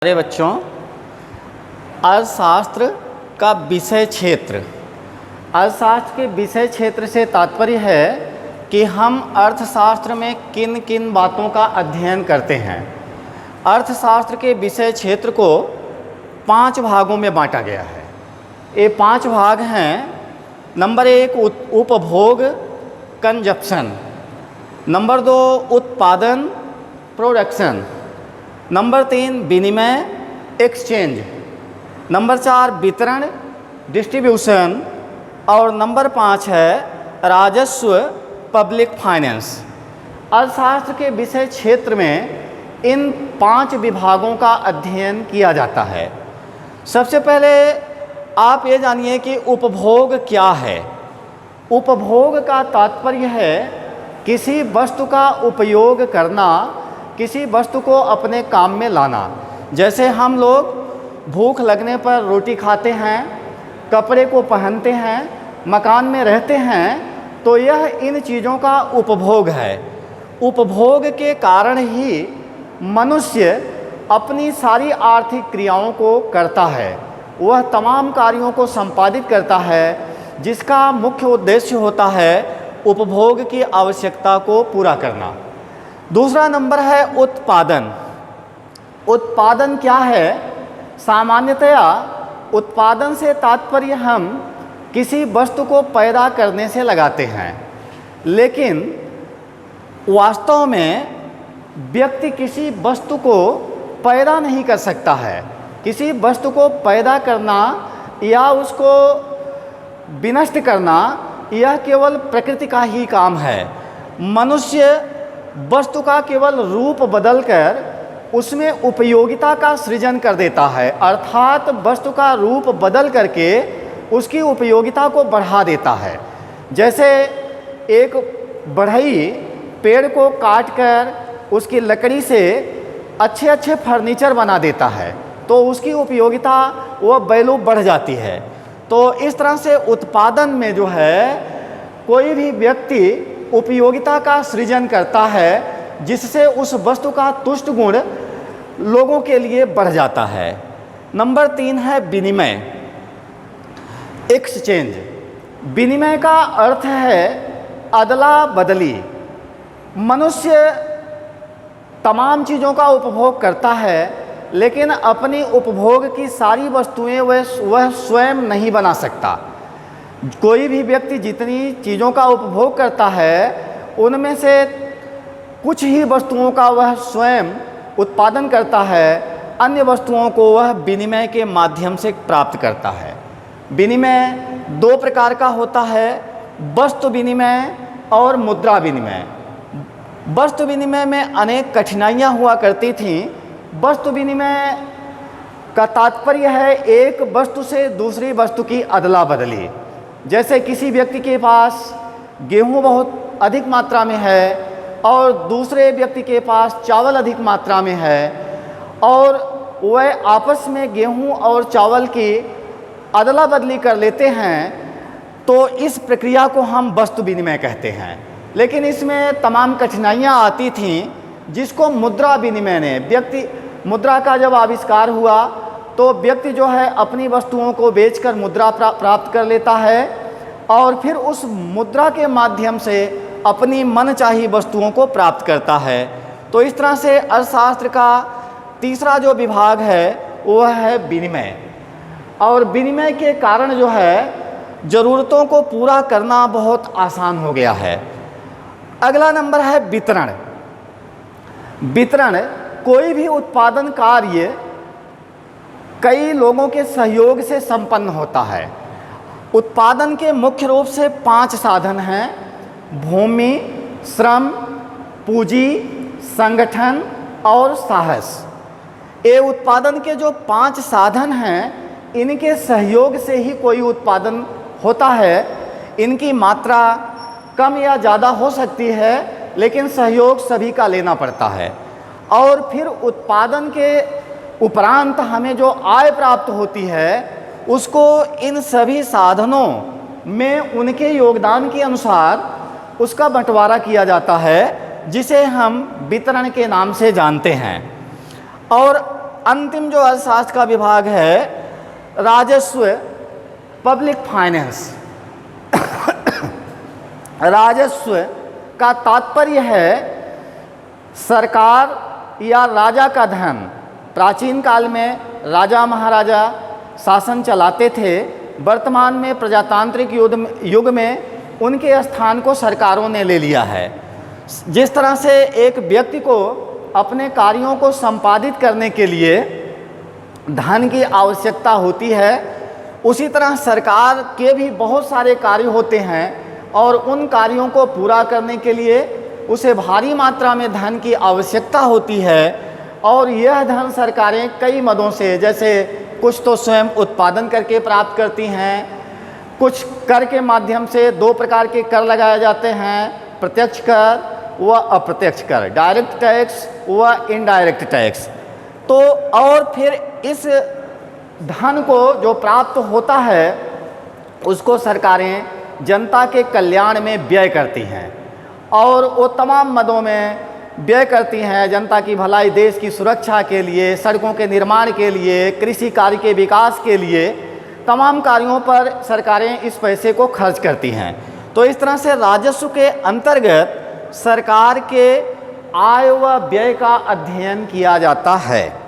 प्यारे बच्चों, अर्थशास्त्र का विषय क्षेत्र, अर्थशास्त्र के विषय क्षेत्र से तात्पर्य है कि हम अर्थशास्त्र में किन किन बातों का अध्ययन करते हैं। अर्थशास्त्र के विषय क्षेत्र को 5 भागों में बांटा गया है। ये 5 भाग हैं। नंबर 1 उपभोग कंजप्शन, नंबर 2 उत्पादन प्रोडक्शन, नंबर 3 विनिमय एक्सचेंज, नंबर 4 वितरण डिस्ट्रीब्यूशन और नंबर 5 है राजस्व पब्लिक फाइनेंस। अर्थशास्त्र के विषय क्षेत्र में इन 5 विभागों का अध्ययन किया जाता है। सबसे पहले आप ये जानिए कि उपभोग क्या है। उपभोग का तात्पर्य है किसी वस्तु का उपयोग करना, किसी वस्तु को अपने काम में लाना। जैसे हम लोग भूख लगने पर रोटी खाते हैं, कपड़े को पहनते हैं, मकान में रहते हैं, तो यह इन चीज़ों का उपभोग है। उपभोग के कारण ही मनुष्य अपनी सारी आर्थिक क्रियाओं को करता है। वह तमाम कार्यों को संपादित करता है जिसका मुख्य उद्देश्य होता है उपभोग की आवश्यकता को पूरा करना। दूसरा नंबर है उत्पादन। उत्पादन क्या है? सामान्यतया उत्पादन से तात्पर्य हम किसी वस्तु को पैदा करने से लगाते हैं, लेकिन वास्तव में व्यक्ति किसी वस्तु को पैदा नहीं कर सकता है। किसी वस्तु को पैदा करना या उसको विनष्ट करना यह केवल प्रकृति का ही काम है। मनुष्य वस्तु का केवल रूप बदलकर उसमें उपयोगिता का सृजन कर देता है, अर्थात वस्तु का रूप बदल करके उसकी उपयोगिता को बढ़ा देता है। जैसे एक बढ़ई पेड़ को काटकर उसकी लकड़ी से अच्छे अच्छे फर्नीचर बना देता है, तो उसकी उपयोगिता वह वैल्यू बढ़ जाती है। तो इस तरह से उत्पादन में जो है कोई भी व्यक्ति उपयोगिता का सृजन करता है जिससे उस वस्तु का तुष्ट गुण लोगों के लिए बढ़ जाता है। नंबर 3 है विनिमय एक्सचेंज। विनिमय का अर्थ है अदला बदली। मनुष्य तमाम चीज़ों का उपभोग करता है, लेकिन अपनी उपभोग की सारी वस्तुएं वह स्वयं नहीं बना सकता। कोई भी व्यक्ति जितनी चीज़ों का उपभोग करता है उनमें से कुछ ही वस्तुओं का वह स्वयं उत्पादन करता है, अन्य वस्तुओं को वह विनिमय के माध्यम से प्राप्त करता है। विनिमय 2 प्रकार का होता है, वस्तु विनिमय और मुद्रा विनिमय। वस्तु विनिमय में अनेक कठिनाइयाँ हुआ करती थीं। वस्तु विनिमय का तात्पर्य है एक वस्तु से दूसरी वस्तु की अदला बदली। जैसे किसी व्यक्ति के पास गेहूं बहुत अधिक मात्रा में है और दूसरे व्यक्ति के पास चावल अधिक मात्रा में है, और वह आपस में गेहूं और चावल की अदला बदली कर लेते हैं, तो इस प्रक्रिया को हम वस्तु विनिमय कहते हैं। लेकिन इसमें तमाम कठिनाइयाँ आती थीं जिसको मुद्रा विनिमय ने मुद्रा का जब आविष्कार हुआ तो व्यक्ति जो है अपनी वस्तुओं को बेचकर मुद्रा प्राप्त कर लेता है और फिर उस मुद्रा के माध्यम से अपनी मनचाही वस्तुओं को प्राप्त करता है। तो इस तरह से अर्थशास्त्र का तीसरा जो विभाग है वह है विनिमय, और विनिमय के कारण जो है ज़रूरतों को पूरा करना बहुत आसान हो गया है। अगला नंबर है वितरण। वितरण कोई भी उत्पादन कार्य कई लोगों के सहयोग से संपन्न होता है। उत्पादन के मुख्य रूप से 5 साधन हैं: भूमि, श्रम, पूंजी, संगठन और साहस। ये उत्पादन के जो 5 साधन हैं, इनके सहयोग से ही कोई उत्पादन होता है। इनकी मात्रा कम या ज़्यादा हो सकती है, लेकिन सहयोग सभी का लेना पड़ता है। और फिर उत्पादन के उपरांत हमें जो आय प्राप्त होती है उसको इन सभी साधनों में उनके योगदान के अनुसार उसका बंटवारा किया जाता है, जिसे हम वितरण के नाम से जानते हैं। और अंतिम जो अर्थशास्त्र का विभाग है, राजस्व, पब्लिक फाइनेंस। राजस्व का तात्पर्य है सरकार या राजा का धन। प्राचीन काल में राजा महाराजा शासन चलाते थे, वर्तमान में प्रजातांत्रिक युग में उनके स्थान को सरकारों ने ले लिया है। जिस तरह से एक व्यक्ति को अपने कार्यों को संपादित करने के लिए धन की आवश्यकता होती है, उसी तरह सरकार के भी बहुत सारे कार्य होते हैं और उन कार्यों को पूरा करने के लिए उसे भारी मात्रा में धन की आवश्यकता होती है। और यह धन सरकारें कई मदों से, जैसे कुछ तो स्वयं उत्पादन करके प्राप्त करती हैं, कुछ कर के माध्यम से 2 प्रकार के कर लगाए जाते हैं, प्रत्यक्ष कर व अप्रत्यक्ष कर, डायरेक्ट टैक्स व इनडायरेक्ट टैक्स। तो और फिर इस धन को जो प्राप्त होता है उसको सरकारें जनता के कल्याण में व्यय करती हैं और वो तमाम मदों में व्यय करती हैं, जनता की भलाई, देश की सुरक्षा के लिए, सड़कों के निर्माण के लिए, कृषि कार्य के विकास के लिए, तमाम कार्यों पर सरकारें इस पैसे को खर्च करती हैं। तो इस तरह से राजस्व के अंतर्गत सरकार के आय व व्यय का अध्ययन किया जाता है।